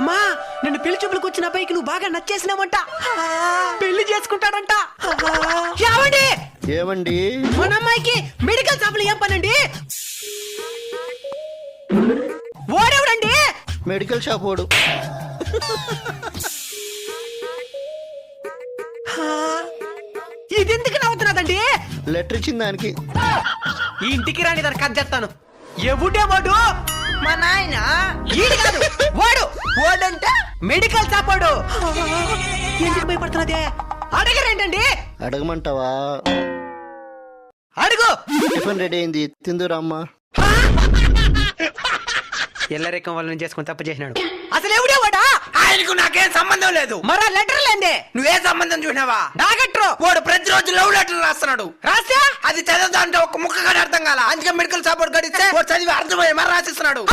అమ్మా నిన్ను పెళ్లి చూపులకు వచ్చిన అబ్బాయికి నువ్వు బాగా నచ్చేసినావంట. పెళ్లి చేసుకుంటాడంట. ఏమండి ఏమండి మన అమ్మాయికి మెడికల్ షాపులు ఏం పనండి? ఓడెవడండి? మెడికల్ షాప్ వాడు. ఇది ఎందుకు నవ్వుతున్నదండి? లెటర్ ఇచ్చిన దానికి. ఈ ఇంటికి రాని దాన్ని కట్ చేస్తాను. ఎవడే వాడు? మా నాయన ఈడు కాదు వాడు. వాడంటే మెడికల్ షాప్ వాడు. ఎందుకు భయపడుతున్నదే? అడగరేంటండి? అడగమంటావా? అడుగు. టిఫిన్ రెడీ అయింది, తిందురామ్మా. ఎల్లరేకం వాళ్ళని చేసుకుని తప్పు చేసినాడు. అసలు ఎవడే వాడా? ఆయనకు నాకేం సంబంధం లేదు. మరా లెటర్ లేందే. నువ్వే సంబంధం చూసినావా? డాగట్రు వాడు ప్రతిరోజు లవ్ లెటర్ రాస్తున్నాడు. రాస్తా అది చదవదా అంటే ఒక ముక్క కూడా అర్థం కాల. అందుకే మెడికల్ సపోర్ట్ గడిస్తే వాడు చదివి అర్థమయ్యే మరి రాసిస్తున్నాడు.